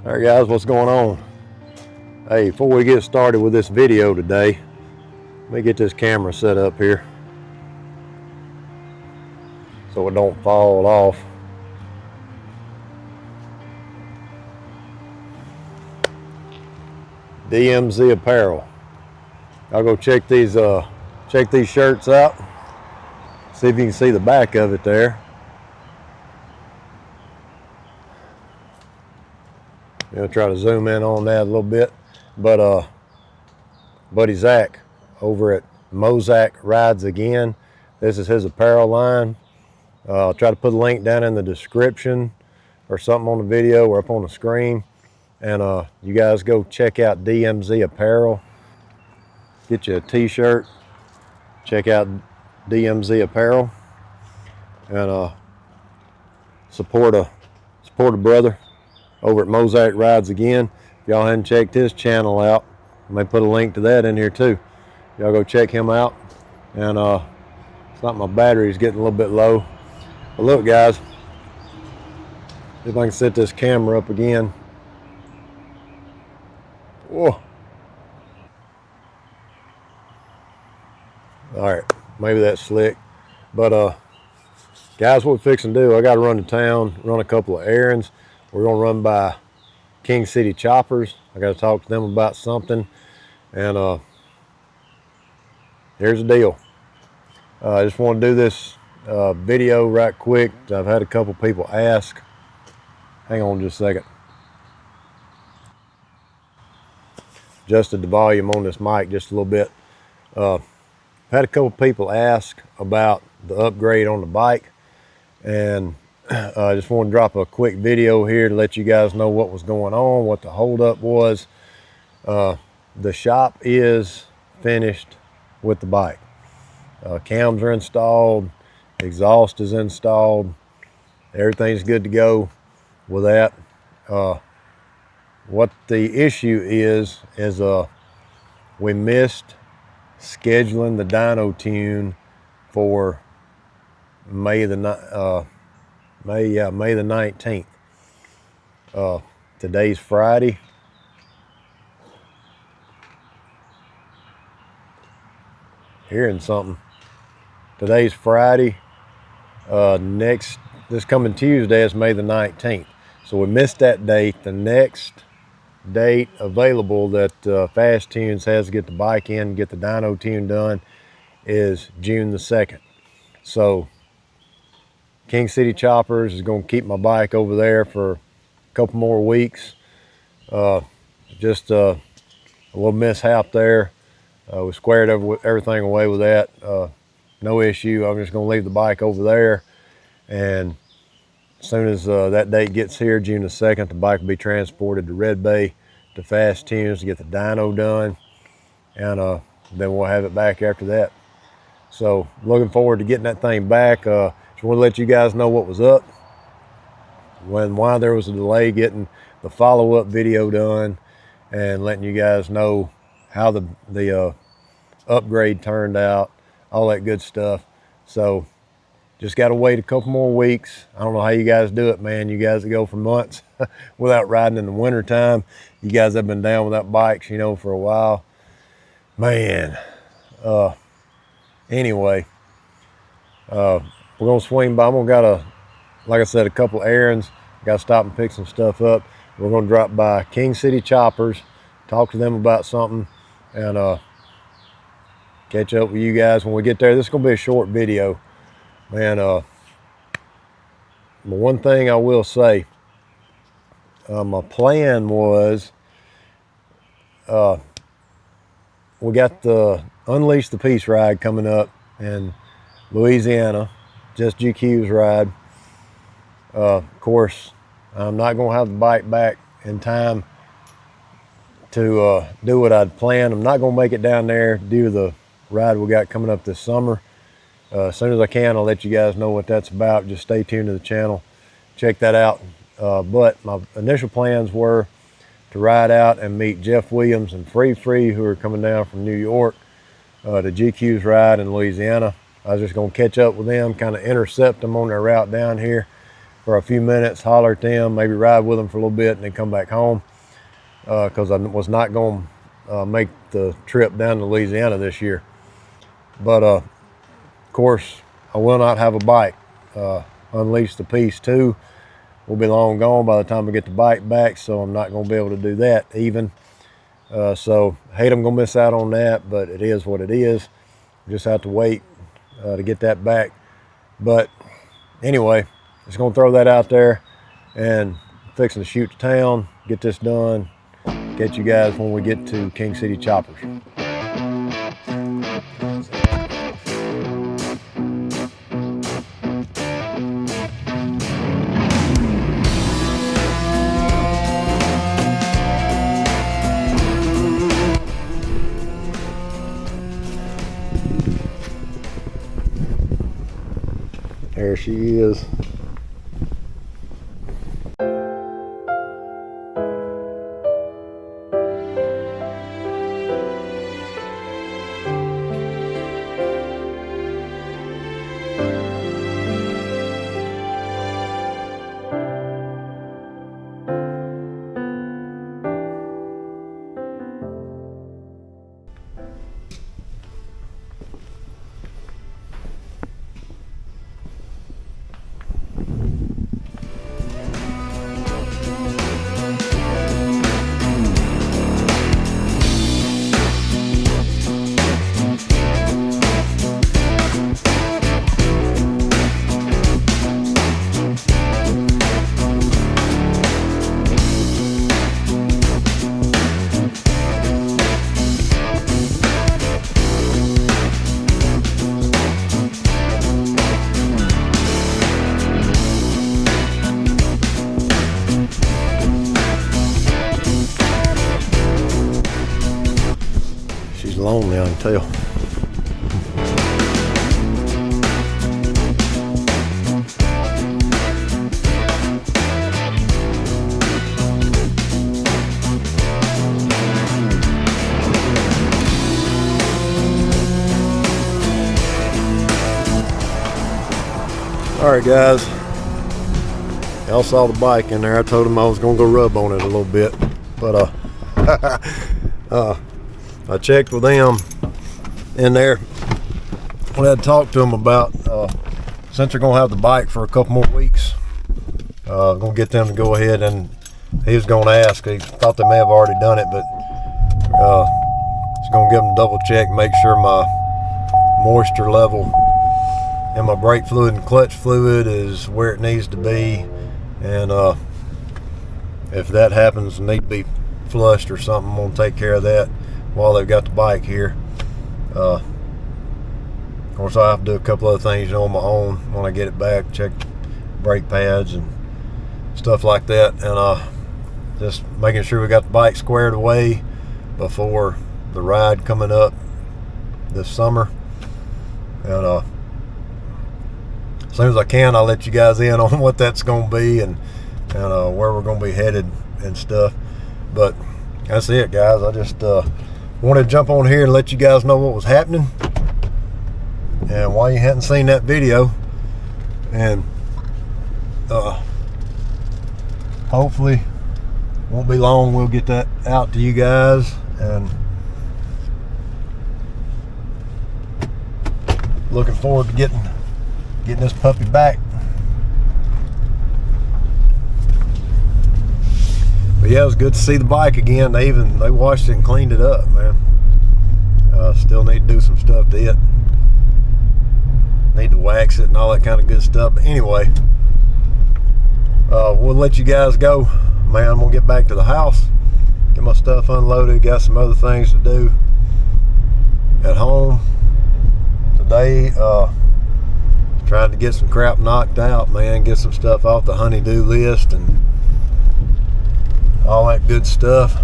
All right, guys, what's going on? Hey, before we get started with this video today, let me get this camera set up here so it don't fall off. DMZ Apparel. I'll go check these shirts out. See if you can see the back of it there. I'll try to zoom in on that a little bit. But buddy Zach over at Mozak Rides Again. This is his apparel line. I'll try to put a link down in the description or something on the video or up on the screen. And you guys go check out DMZ Apparel. Get you a t-shirt. Check out DMZ Apparel. And support a brother over at Mozak Rides Again. If y'all hadn't checked his channel out, I may put a link to that in here too. Y'all go check him out. And it's like my battery's getting a little bit low. But look, guys, if I can set this camera up again. Whoa. All right, maybe that's slick. But guys, what we're fixing to do, I got to run to town, run a couple of errands. We're going to run by King City Choppers. I got to talk to them about something. And here's the deal. I just want to do this video right quick. I've had a couple people ask. Hang on just a second. Adjusted the volume on this mic just a little bit. Had a couple people ask about the upgrade on the bike, and I just want to drop a quick video here to let you guys know what was going on, what the holdup was. The shop is finished with the bike. Cams are installed, exhaust is installed, everything's good to go with that. What the issue is we missed scheduling the dyno tune for May the 19th. Today's Friday. Hearing something. Today's Friday. This coming Tuesday is May the 19th. So we missed that date. The next date available that Fast Tunes has to get the bike in, get the dyno tune done, is June the 2nd. So King City Choppers is going to keep my bike over there for a couple more weeks. Just a little mishap there. We squared everything away with that. No issue. I'm just going to leave the bike over there, and as soon as that date gets here, June the 2nd, the bike will be transported to Red Bay to Fast Tunes to get the dyno done, and then we'll have it back after that. So looking forward to getting that thing back. Just want to let you guys know what was up, why there was a delay getting the follow-up video done, and letting you guys know how the upgrade turned out, all that good stuff. So just got to wait a couple more weeks. I don't know how you guys do it, man. You guys that go for months without riding in the winter time. You guys have been down without bikes, for a while. Man. Anyway, we're going to swing by. Like I said, a couple errands. Got to stop and pick some stuff up. We're going to drop by King City Choppers, talk to them about something, and catch up with you guys when we get there. This is going to be a short video. Man, one thing I will say, my plan was, we got the Unleash the Peace ride coming up in Louisiana, just GQ's ride. Of course, I'm not going to have the bike back in time to do what I'd planned. I'm not going to make it down there due to the ride we got coming up this summer. As soon as I can, I'll let you guys know what that's about. Just stay tuned to the channel. Check that out. But my initial plans were to ride out and meet Jeff Williams and Free, who are coming down from New York to GQ's ride in Louisiana. I was just going to catch up with them, kind of intercept them on their route down here, for a few minutes, holler at them, maybe ride with them for a little bit, and then come back home, because I was not going to make the trip down to Louisiana this year. But of course, I will not have a bike. Unleash the Peace 2 will be long gone by the time I get the bike back, so I'm not going to be able to do that even. So hate I'm going to miss out on that, but it is what it is. Just have to wait to get that back. But anyway, just going to throw that out there, and fixing to shoot to town, get this done, catch you guys when we get to King City Choppers. There she is. Lonely, I can tell. Alright guys, y'all saw the bike in there. I told him I was gonna go rub on it a little bit, but I checked with them in there. I had to talk to them about, since they're going to have the bike for a couple more weeks, I'm going to get them to go ahead, and he was going to ask. He thought they may have already done it, but just going to give them a double check, make sure my moisture level and my brake fluid and clutch fluid is where it needs to be. And if that happens, need to be flushed or something, I'm going to take care of that while they've got the bike here. Of course, I have to do a couple other things, on my own when I get it back, check brake pads and stuff like that, and just making sure we got the bike squared away before the ride coming up this summer. And as soon as I can, I'll let you guys in on what that's going to be, and where we're going to be headed and stuff. But that's it, guys. I just wanted to jump on here and let you guys know what was happening and why you hadn't seen that video, and hopefully won't be long we'll get that out to you guys, and looking forward to getting this puppy back. But yeah, it was good to see the bike again. They washed it and cleaned it up, man. Still need to do some stuff to it. Need to wax it and all that kind of good stuff. But anyway, we'll let you guys go. Man, I'm gonna get back to the house, get my stuff unloaded. Got some other things to do at home today. Trying to get some crap knocked out, man. Get some stuff off the honey-do list and all that good stuff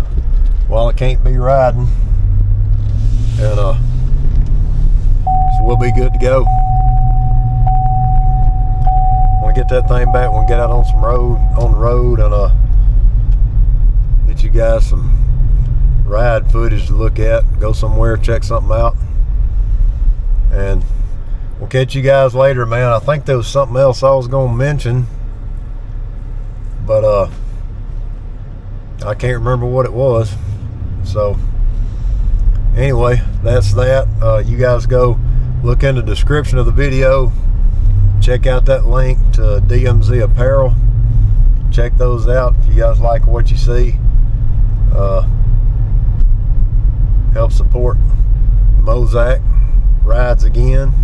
while I can't be riding. And so we'll be good to go. When we get that thing back, we'll get out on the road and get you guys some ride footage to look at, go somewhere, check something out, and we'll catch you guys later, man. I think there was something else I was gonna mention. but I can't remember what it was. So anyway, that's that. You guys go look in the description of the video, check out that link to DMZ Apparel, check those out if you guys like what you see. Help support Mozak Rides Again,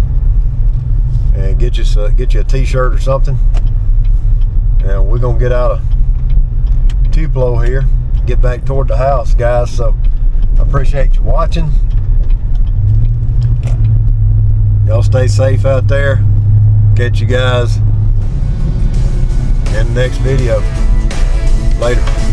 and get you a t-shirt or something. And we're gonna get out of Tupelo here, get back toward the house, guys. So I appreciate you watching. Y'all stay safe out there. Catch you guys in the next video. Later.